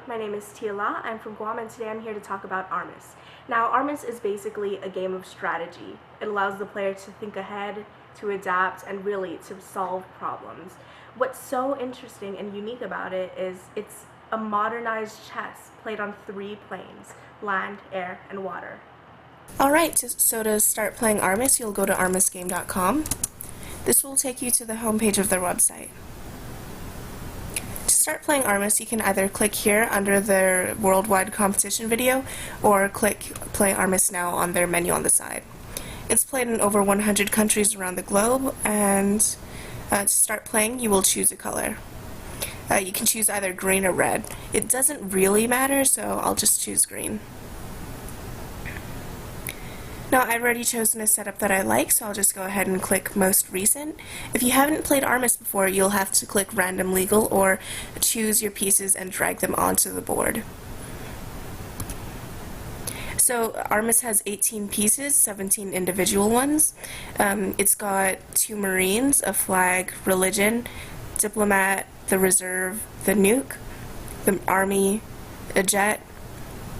my name is Tiala. I'm from Guam, and today I'm here to talk about Armis. Now, Armis is basically a game of strategy. It allows the player to think ahead, to adapt, and really to solve problems. What's so interesting and unique about it is it's a modernized chess played on 3 planes: land, air, and water. Alright, so to start playing Armis, you'll go to armisgame.com. This will take you to the homepage of their website. To start playing Armis, you can either click here under their worldwide competition video, or click Play Armis Now on their menu on the side. It's played in over 100 countries around the globe, and to start playing, you will choose a color. You can choose either green or red. It doesn't really matter, so I'll just choose green. Now, I've already chosen a setup that I like, so I'll just go ahead and click Most Recent. If you haven't played Armis before, you'll have to click Random Legal or choose your pieces and drag them onto the board. So Armis has 18 pieces, 17 individual ones. It's got 2 Marines, a flag, religion, diplomat, the reserve, the nuke, the army, a jet,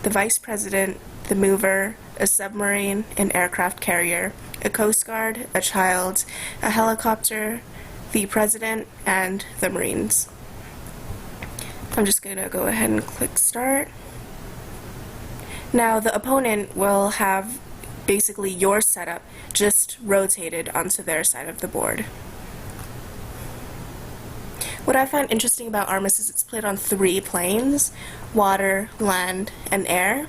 the vice president, the mover, a submarine, an aircraft carrier, a coast guard, a child, a helicopter, the president, and the Marines. I'm just going to go ahead and click start. Now the opponent will have basically your setup just rotated onto their side of the board. What I find interesting about Armis is it's played on 3 planes: water, land, and air.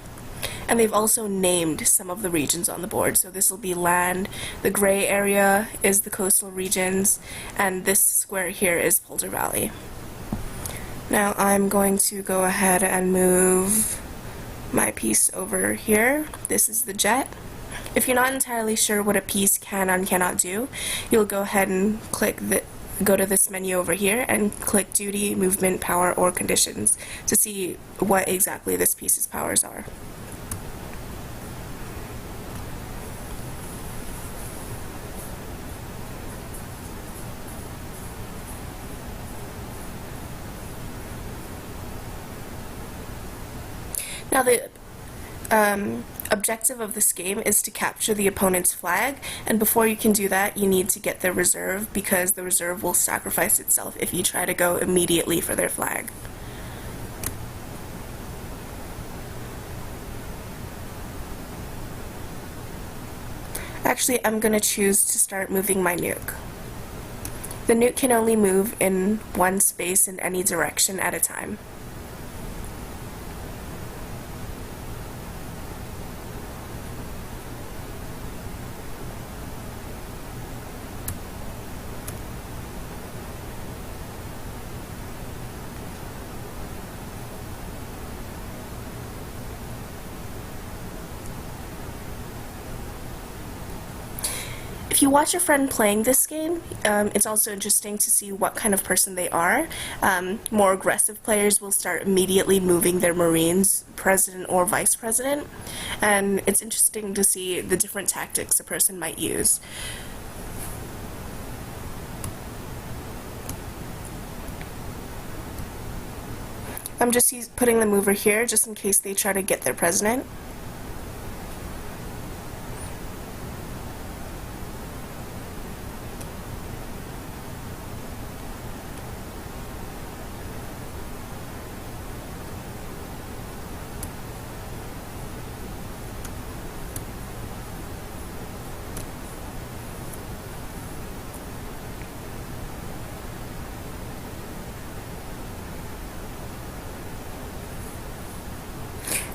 And they've also named some of the regions on the board. So this will be land, the gray area is the coastal regions, and this square here is Polder Valley. Now I'm going to go ahead and move my piece over here. This is the jet. If you're not entirely sure what a piece can and cannot do, you'll go ahead and go to this menu over here and click Duty, Movement, Power, or Conditions to see what exactly this piece's powers are. Now the objective of this game is to capture the opponent's flag, and before you can do that you need to get their reserve, because the reserve will sacrifice itself if you try to go immediately for their flag. Actually, I'm going to choose to start moving my nuke. The nuke can only move in one space in any direction at a time. If you watch a friend playing this game, it's also interesting to see what kind of person they are. More aggressive players will start immediately moving their Marines, president or vice president, and it's interesting to see the different tactics a person might use. I'm just putting the mover here just in case they try to get their president.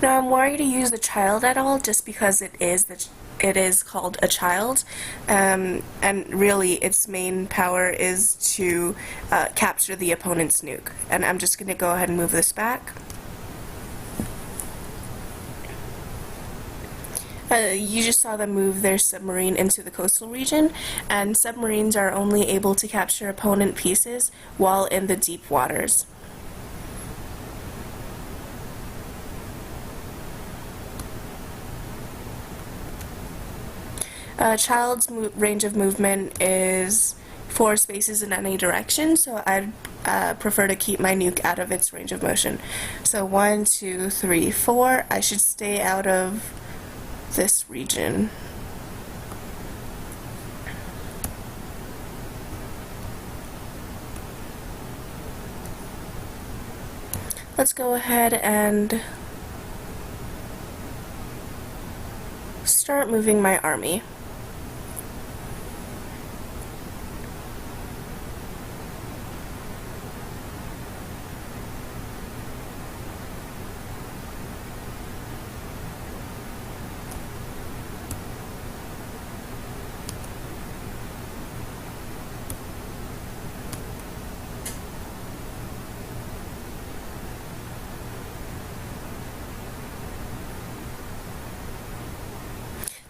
Now I'm worried to use the child at all, just because it is called a child, and really its main power is to capture the opponent's nuke. And I'm just going to go ahead and move this back. You just saw them move their submarine into the coastal region, and submarines are only able to capture opponent pieces while in the deep waters. Child's range of movement is 4 spaces in any direction, so I'd prefer to keep my nuke out of its range of motion. So 1, 2, 3, 4. I should stay out of this region. Let's go ahead and start moving my army.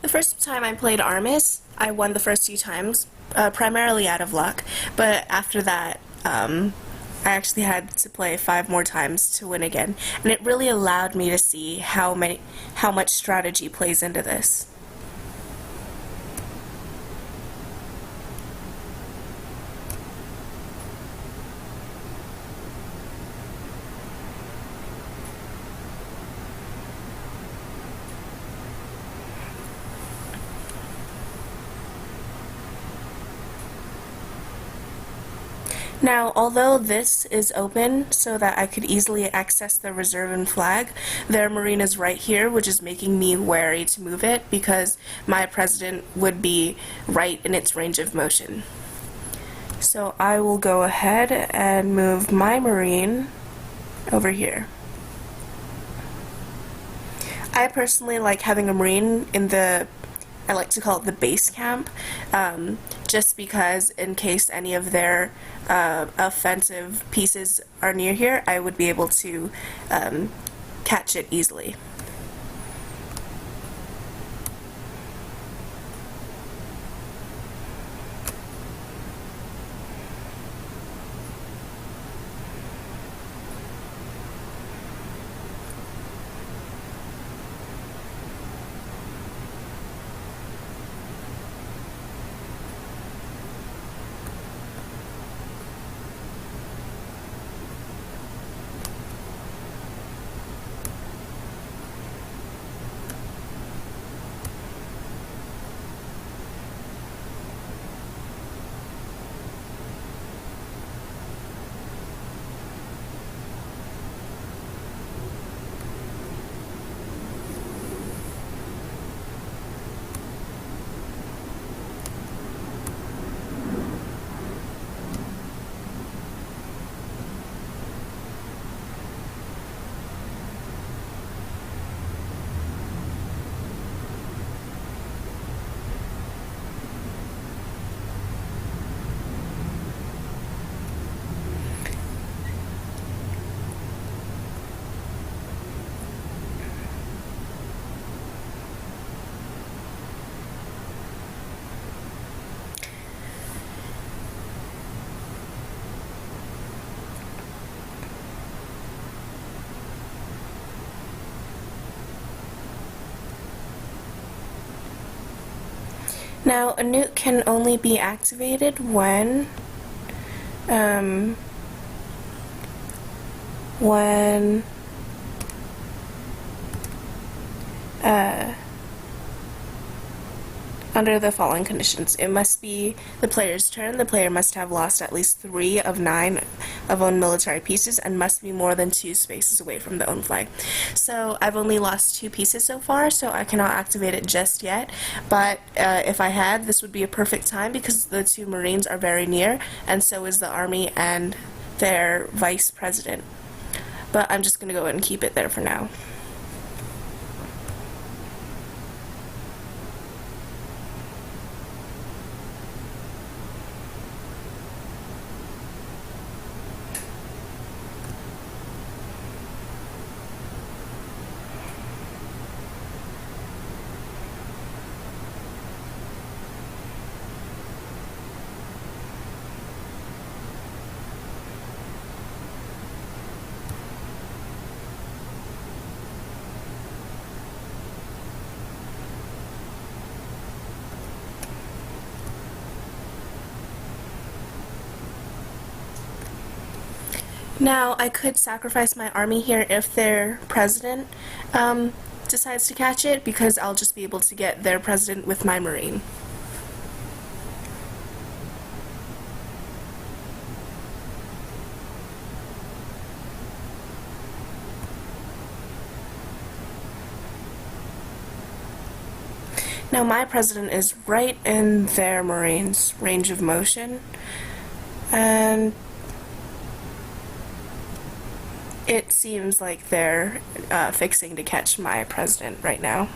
The first time I played Armis, I won the first 2 times, primarily out of luck, but after that, I actually had to play 5 more times to win again, and it really allowed me to see how much strategy plays into this. Now, although this is open so that I could easily access the reserve and flag, their marine is right here, which is making me wary to move it because my president would be right in its range of motion. So I will go ahead and move my marine over here. I personally like having a marine in I like to call it the base camp, just because in case any of their offensive pieces are near here, I would be able to catch it easily. Now, a nuke can only be activated when under the following conditions. It must be the player's turn. The player must have lost at least 3 of 9 of owned military pieces and must be more than 2 spaces away from the owned flag. So I've only lost 2 pieces so far, so I cannot activate it just yet. But if I had, this would be a perfect time because the 2 Marines are very near, and so is the army and their vice president. But I'm just going to go ahead and keep it there for now. Now, I could sacrifice my army here if their president decides to catch it, because I'll just be able to get their president with my marine. Now my president is right in their marine's range of motion, and it seems like they're fixing to catch my president right now.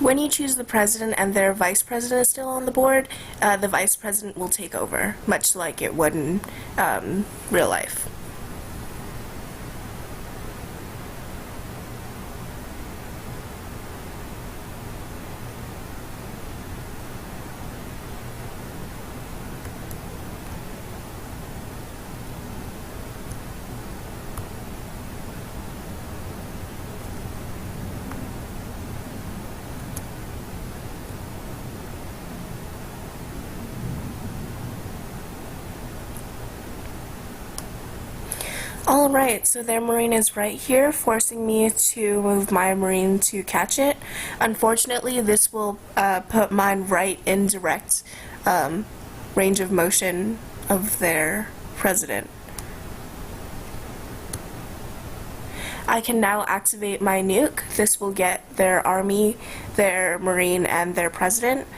When you choose the president and their vice president is still on the board, the vice president will take over, much like it would in real life. Alright, so their marine is right here, forcing me to move my marine to catch it. Unfortunately, this will put mine right in direct range of motion of their president. I can now activate my nuke. This will get their army, their marine, and their president.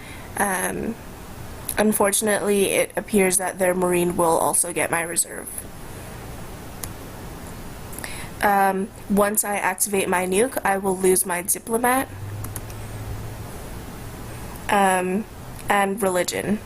Unfortunately, it appears that their marine will also get my reserve. Once I activate my nuke, I will lose my diplomat and religion.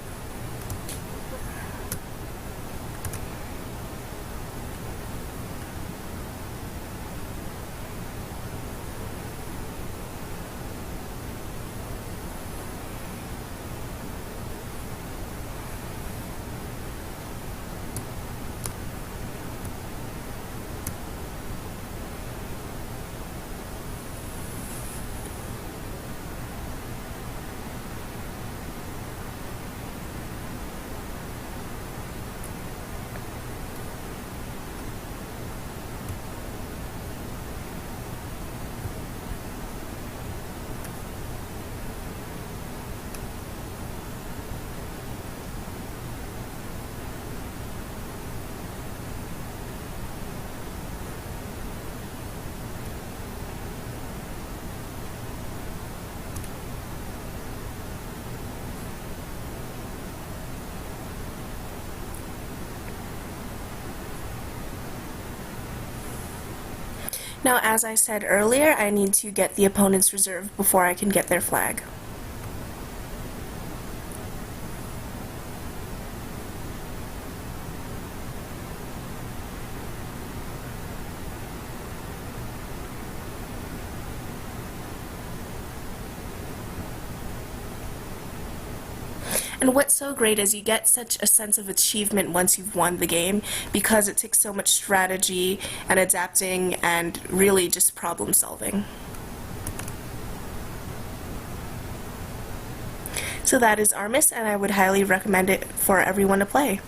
Now, as I said earlier, I need to get the opponent's reserve before I can get their flag. And what's so great is you get such a sense of achievement once you've won the game, because it takes so much strategy and adapting and really just problem solving. So that is Armis, and I would highly recommend it for everyone to play.